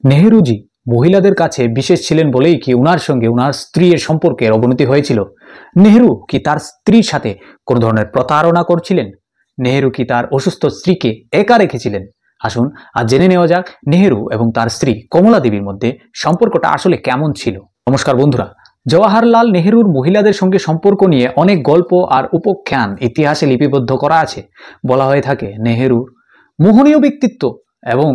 নেহেরুজি মহিলাদের কাছে বিশেষ ছিলেন বলেই কি উনার সঙ্গে উনার স্ত্রীর সম্পর্কের অবনতি হয়েছিল? নেহেরু কি তার স্ত্রীর সাথে কোনো ধরনের প্রতারণা করছিলেন? নেহেরু কি তার অসুস্থ স্ত্রীকে একা রেখেছিলেন? আসুন আজ জেনে নেওয়া যাক নেহেরু এবং তার স্ত্রী কমলা দেবীর মধ্যে সম্পর্কটা আসলে কেমন ছিল। নমস্কার বন্ধুরা, জওয়াহরলাল নেহেরুর মহিলাদের সঙ্গে সম্পর্ক নিয়ে অনেক গল্প আর উপখ্যান ইতিহাসে লিপিবদ্ধ করা আছে। বলা হয়ে থাকে নেহেরুর মোহনীয় ব্যক্তিত্ব এবং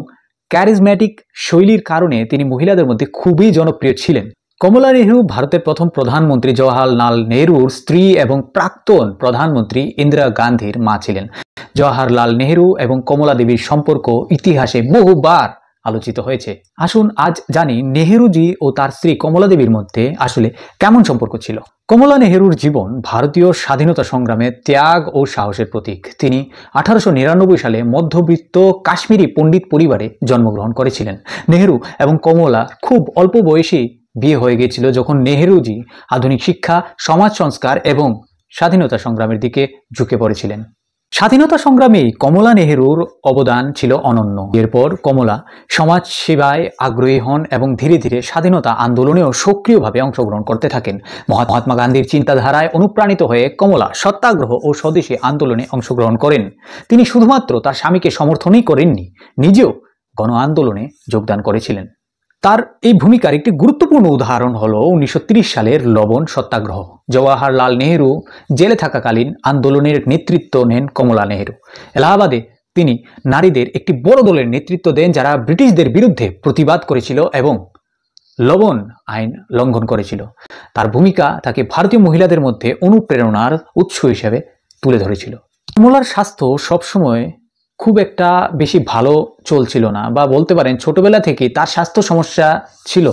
ক্যারিজম্যাটিক শৈলীর কারণে তিনি মহিলাদের মধ্যে খুবই জনপ্রিয় ছিলেন। কমলা নেহেরু ভারতের প্রথম প্রধানমন্ত্রী জওয়াহরলাল নেহেরুর স্ত্রী এবং প্রাক্তন প্রধানমন্ত্রী ইন্দিরা গান্ধীর মা ছিলেন। জওয়াহরলাল নেহেরু এবং কমলা দেবীর সম্পর্ক ইতিহাসে বহুবার আলোচিত হয়েছে। আসুন আজ জানি নেহেরুজি ও তার স্ত্রী কমলা দেবীর মধ্যে আসলে কেমন সম্পর্ক ছিল। কমলা নেহেরুর জীবন ভারতীয় স্বাধীনতা সংগ্রামে ত্যাগ ও সাহসের প্রতীক। তিনি 1899 সালে মধ্যবিত্ত কাশ্মীরি পণ্ডিত পরিবারে জন্মগ্রহণ করেছিলেন। নেহেরু এবং কমলা খুব অল্প বয়সী বিয়ে হয়ে গিয়েছিল যখন নেহেরুজি আধুনিক শিক্ষা, সমাজ সংস্কার এবং স্বাধীনতা সংগ্রামের দিকে ঝুঁকে পড়েছিলেন। স্বাধীনতা সংগ্রামে কমলা নেহেরুর অবদান ছিল অনন্য। এরপর কমলা সমাজ সেবায় আগ্রহী হন এবং ধীরে ধীরে স্বাধীনতা আন্দোলনেও সক্রিয়ভাবে অংশগ্রহণ করতে থাকেন। মহাত্মা গান্ধীর চিন্তাধারায় অনুপ্রাণিত হয়ে কমলা সত্যাগ্রহ ও স্বদেশী আন্দোলনে অংশগ্রহণ করেন। তিনি শুধুমাত্র তার স্বামীকে সমর্থনই করেননি, নিজেও গণ আন্দোলনে যোগদান করেছিলেন। তার এই ভূমিকার একটি গুরুত্বপূর্ণ উদাহরণ হলো 1930 সালের লবণ সত্যাগ্রহ। জওয়াহরলাল নেহেরু জেলে থাকাকালীন আন্দোলনের নেতৃত্ব নেন কমলা নেহেরু। এলাহাবাদে তিনি নারীদের একটি বড় দলের নেতৃত্ব দেন যারা ব্রিটিশদের বিরুদ্ধে প্রতিবাদ করেছিল এবং লবণ আইন লঙ্ঘন করেছিল। তার ভূমিকা তাকে ভারতীয় মহিলাদের মধ্যে অনুপ্রেরণার উৎস হিসেবে তুলে ধরেছিল। কমলার স্বাস্থ্য সবসময় খুব একটা বেশি ভালো চলছিল না, বা বলতে পারেন ছোটবেলা থেকে তার স্বাস্থ্য সমস্যা ছিল।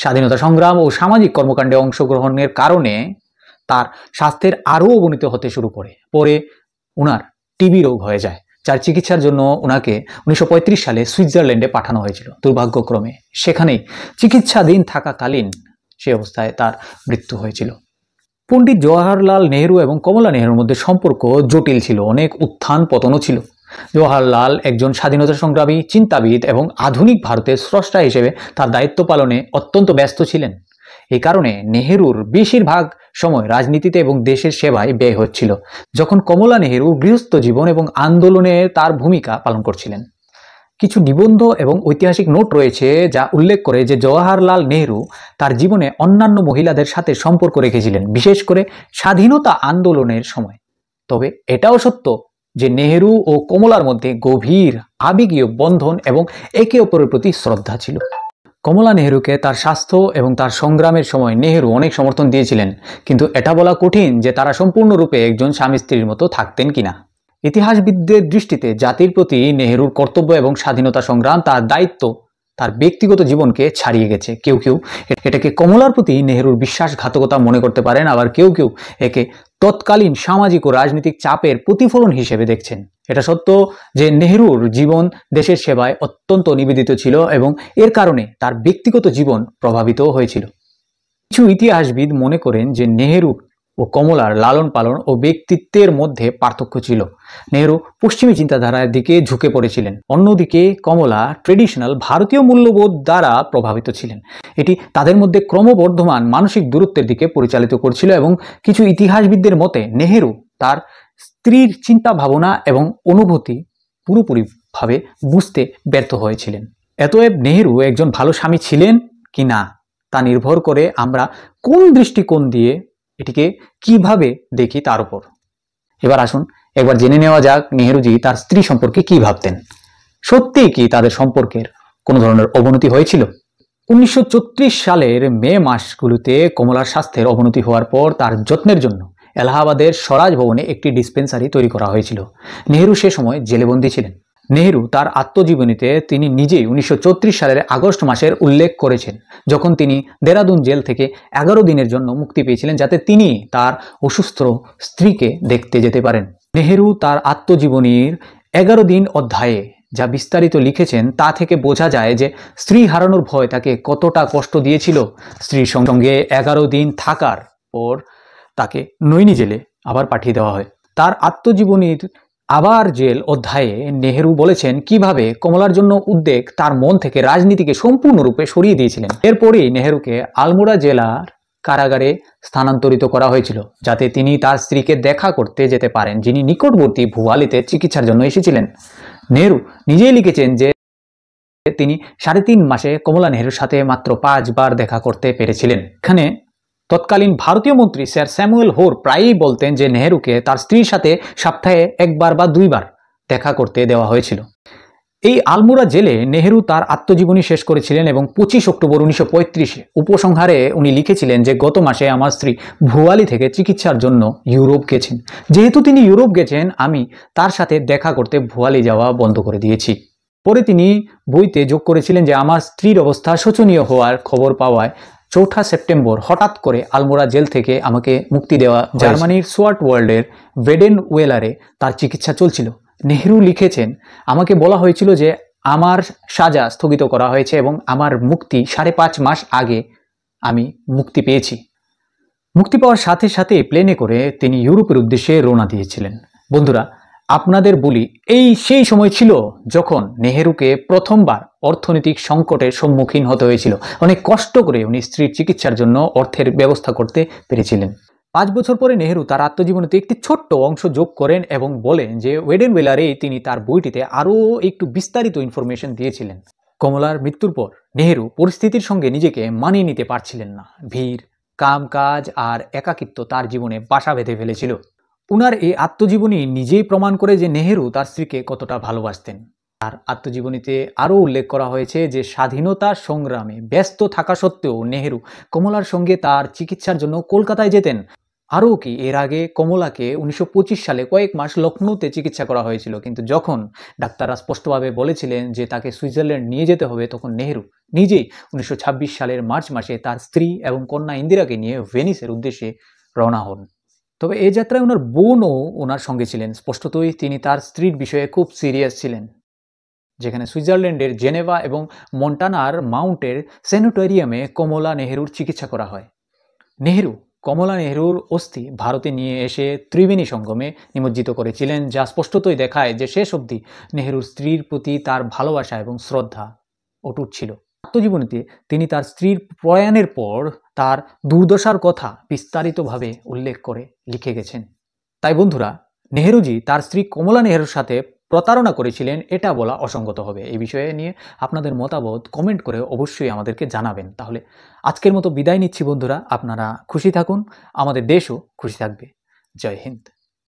স্বাধীনতা সংগ্রাম ও সামাজিক কর্মকাণ্ডে অংশগ্রহণের কারণে তার স্বাস্থ্যের আরও অবনতি হতে শুরু করে। পরে উনার টিবি রোগ হয়ে যায়, যার চিকিৎসার জন্য উনাকে 1935 সালে সুইজারল্যান্ডে পাঠানো হয়েছিল। দুর্ভাগ্যক্রমে সেখানেই চিকিৎসাধীন থাকাকালীন সে অবস্থায় তার মৃত্যু হয়েছিল। পণ্ডিত জওয়াহরলাল নেহেরু এবং কমলা নেহেরুর মধ্যে সম্পর্ক জটিল ছিল, অনেক উত্থান পতনও ছিল। জওয়াহরলাল একজন স্বাধীনতা সংগ্রামী, চিন্তাবিদ এবং আধুনিক ভারতের স্রষ্টা হিসেবে তার দায়িত্ব পালনে অত্যন্ত ব্যস্ত ছিলেন। এই কারণে নেহেরুর বেশিরভাগ সময় রাজনীতিতে এবং দেশের সেবায় ব্যয় হচ্ছিল, যখন কমলা নেহেরু গৃহস্থ জীবন এবং আন্দোলনে তার ভূমিকা পালন করছিলেন। কিছু নিবন্ধ এবং ঐতিহাসিক নোট রয়েছে যা উল্লেখ করে যে জওয়াহরলাল নেহেরু তার জীবনে অন্যান্য মহিলাদের সাথে সম্পর্ক রেখেছিলেন, বিশেষ করে স্বাধীনতা আন্দোলনের সময়। তবে এটাও সত্য যে নেহেরু ও কমলার মধ্যে গভীর আবেগীয় বন্ধন এবং একে অপরের প্রতি শ্রদ্ধা ছিল। কমলা নেহেরুকে তার স্বাস্থ্য এবং তার সংগ্রামের সময় নেহেরু অনেক সমর্থন দিয়েছিলেন, কিন্তু এটা বলা কঠিন যে তারা সম্পূর্ণরূপে একজন স্বামী স্ত্রীর মতো থাকতেন কিনা। ইতিহাসবিদদের দৃষ্টিতে জাতির প্রতি নেহেরুর কর্তব্য এবং স্বাধীনতা সংগ্রাম, তার দায়িত্ব তার ব্যক্তিগত জীবনকে ছাড়িয়ে গেছে। কেউ কেউ এটাকে কমলার প্রতি নেহেরুর বিশ্বাসঘাতকতা মনে করতে পারেন, আবার কেউ কেউ একে তৎকালীন সামাজিক ও রাজনৈতিক চাপের প্রতিফলন হিসেবে দেখছেন। এটা সত্য যে নেহেরুর জীবন দেশের সেবায় অত্যন্ত নিবেদিত ছিল এবং এর কারণে তার ব্যক্তিগত জীবন প্রভাবিত হয়েছিল। কিছু ইতিহাসবিদ মনে করেন যে নেহেরু ও কমলার লালন পালন ও ব্যক্তিত্বের মধ্যে পার্থক্য ছিল। নেহেরু পশ্চিমী চিন্তাধারার দিকে ঝুঁকে পড়েছিলেন, অন্যদিকে কমলা ট্রেডিশনাল ভারতীয় মূল্যবোধ দ্বারা প্রভাবিত ছিলেন। এটি তাদের মধ্যে ক্রমবর্ধমান মানসিক দূরত্বের দিকে পরিচালিত করছিল এবং কিছু ইতিহাসবিদদের মতে নেহেরু তার স্ত্রীর চিন্তা ভাবনা এবং অনুভূতি পুরোপুরিভাবে বুঝতে ব্যর্থ হয়েছিলেন। অতএব নেহেরু একজন ভালো স্বামী ছিলেন কি না তা নির্ভর করে আমরা কোন দৃষ্টিকোণ দিয়ে এটিকে কিভাবে দেখি তার উপর। এবার আসুন একবার জেনে নেওয়া যাক নেহেরুজি তার স্ত্রী সম্পর্কে কি ভাবতেন। সত্যিই কি তাদের সম্পর্কের কোনো ধরনের অবনতি হয়েছিল? 1934 সালের মে মাসগুলোতে কমলার স্বাস্থ্যের অবনতি হওয়ার পর তার যত্নের জন্য এলাহাবাদের স্বরাজ ভবনে একটি ডিসপেন্সারি তৈরি করা হয়েছিল। নেহেরু সে সময় জেলেবন্দি ছিলেন। নেহেরু তার আত্মজীবনীতে তিনি নিজেই 1934 সালের আগস্ট মাসের উল্লেখ করেছেন, যখন তিনি দেরাদুন জেল থেকে 11 দিনের জন্য মুক্তি পেয়েছিলেন, যাতে তিনি তার অসুস্থ স্ত্রীকে দেখতে যেতে পারেন। নেহেরু তার আত্মজীবনীর 11 দিন অধ্যায়ে যা বিস্তারিত লিখেছেন তা থেকে বোঝা যায় যে স্ত্রী হারানোর ভয় তাকে কতটা কষ্ট দিয়েছিল। স্ত্রীর সঙ্গে 11 দিন থাকার পর তাকে নৈনি জেলে আবার পাঠিয়ে দেওয়া হয়। তার আত্মজীবনীর আবার জেল অধ্যায়ে নেহেরু বলেছেন কিভাবে কমলার জন্য উদ্বেগ তার মন থেকে রাজনীতিকে সম্পূর্ণরূপে সরিয়ে দিয়েছিলেন। এরপরই নেহেরুকে আলমোড়া জেলার কারাগারে স্থানান্তরিত করা হয়েছিল, যাতে তিনি তার স্ত্রীকে দেখা করতে যেতে পারেন, যিনি নিকটবর্তী ভুয়ালিতে চিকিৎসার জন্য এসেছিলেন। নেহেরু নিজেই লিখেছেন যে তিনি 3.5 মাসে কমলা নেহেরুর সাথে মাত্র 5 বার দেখা করতে পেরেছিলেন। এখানে তৎকালীন ভারতীয় মন্ত্রী স্যার স্যামুয়েল হোর প্রায়ই বলতেন যে নেহেরুকে তার স্ত্রীর সাথে সপ্তাহে 1 বার বা 2 বার দেখা করতে দেওয়া হয়েছিল। এই আলমোড়া জেলে নেহেরু তার আত্মজীবনী শেষ করেছিলেন এবং 25 অক্টোবর 1935 উপসংহারে উনি লিখেছিলেন যে গত মাসে আমার স্ত্রী ভুয়ালি থেকে চিকিৎসার জন্য ইউরোপ গেছেন। যেহেতু তিনি ইউরোপ গেছেন, আমি তার সাথে দেখা করতে ভুয়ালি যাওয়া বন্ধ করে দিয়েছি। পরে তিনি বইতে যোগ করেছিলেন যে আমার স্ত্রীর অবস্থা শোচনীয় হওয়ার খবর পাওয়ায় 4 সেপ্টেম্বর হঠাৎ করে আলমোড়া জেল থেকে আমাকে মুক্তি দেওয়া। জার্মানির সোয়ার্ট ওয়ার্ল্ডের ভেডেন ওয়েলারে তার চিকিৎসা চলছিল। নেহেরু লিখেছেন, আমাকে বলা হয়েছিল যে আমার সাজা স্থগিত করা হয়েছে এবং আমার মুক্তি 5.5 মাস আগে আমি মুক্তি পেয়েছি। মুক্তি পাওয়ার সাথে সাথে প্লেনে করে তিনি ইউরোপের উদ্দেশ্যে রওনা দিয়েছিলেন। বন্ধুরা, আপনাদের বলি, এই সেই সময় ছিল যখন নেহেরুকে প্রথমবার অর্থনৈতিক সংকটের সম্মুখীন হতে হয়েছিল। অনেক কষ্ট করে উনি স্ত্রীর চিকিৎসার জন্য অর্থের ব্যবস্থা করতে পেরেছিলেন। 5 বছর পরে নেহেরু তার আত্মজীবনীতে একটি ছোট্ট অংশ যোগ করেন এবং বলেন যে ওয়েডেনওয়েলারে তিনি তার বইটিতে আরও একটু বিস্তারিত ইনফরমেশন দিয়েছিলেন। কমলার মৃত্যুর পর নেহেরু পরিস্থিতির সঙ্গে নিজেকে মানিয়ে নিতে পারছিলেন না। ভিড়, কাজ আর একাকিত্ব তার জীবনে বাসা বেঁধে ফেলেছিল। উনার এই আত্মজীবনী নিজেই প্রমাণ করে যে নেহেরু তার স্ত্রীকে কতটা ভালোবাসতেন। তার আত্মজীবনীতে আরও উল্লেখ করা হয়েছে যে স্বাধীনতা সংগ্রামে ব্যস্ত থাকা সত্ত্বেও নেহেরু কমলার সঙ্গে তার চিকিৎসার জন্য কলকাতায় যেতেন। আরও কি, এর আগে কমলাকে 1925 সালে কয়েক মাস লখনৌতে চিকিৎসা করা হয়েছিল, কিন্তু যখন ডাক্তাররা স্পষ্টভাবে বলেছিলেন যে তাকে সুইজারল্যান্ড নিয়ে যেতে হবে, তখন নেহেরু নিজেই 1926 সালের মার্চ মাসে তার স্ত্রী এবং কন্যা ইন্দিরাকে নিয়ে ভেনিসের উদ্দেশ্যে রওনা হন। তবে এই যাত্রায় ওনার বোনও ওনার সঙ্গে ছিলেন। স্পষ্টতই তিনি তার স্ত্রীর বিষয়ে খুব সিরিয়াস ছিলেন। যেখানে সুইজারল্যান্ডের জেনেভা এবং মন্টানার মাউন্টের স্যানিটোরিয়ামে কমলা নেহেরুর চিকিৎসা করা হয়। নেহেরু কমলা নেহেরুর অস্থি ভারতে নিয়ে এসে ত্রিবেণী সঙ্গমে নিমজ্জিত করেছিলেন, যা স্পষ্টতই দেখায় যে শেষ অবধি নেহেরুর স্ত্রীর প্রতি তার ভালোবাসা এবং শ্রদ্ধা অটুট ছিল। আত্মজীবনীতে তিনি তার স্ত্রীর প্রয়াণের পর তার দুর্দশার কথা বিস্তারিতভাবে উল্লেখ করে লিখে গেছেন। তাই বন্ধুরা, নেহেরুজি তার স্ত্রী কমলা নেহেরুর সাথে প্রতারণা করেছিলেন এটা বলা অসঙ্গত হবে। এই বিষয়ে নিয়ে আপনাদের মতামত কমেন্ট করে অবশ্যই আমাদেরকে জানাবেন। তাহলে আজকের মতো বিদায় নিচ্ছি বন্ধুরা। আপনারা খুশি থাকুন, আমাদের দেশও খুশি থাকবে। জয় হিন্দ।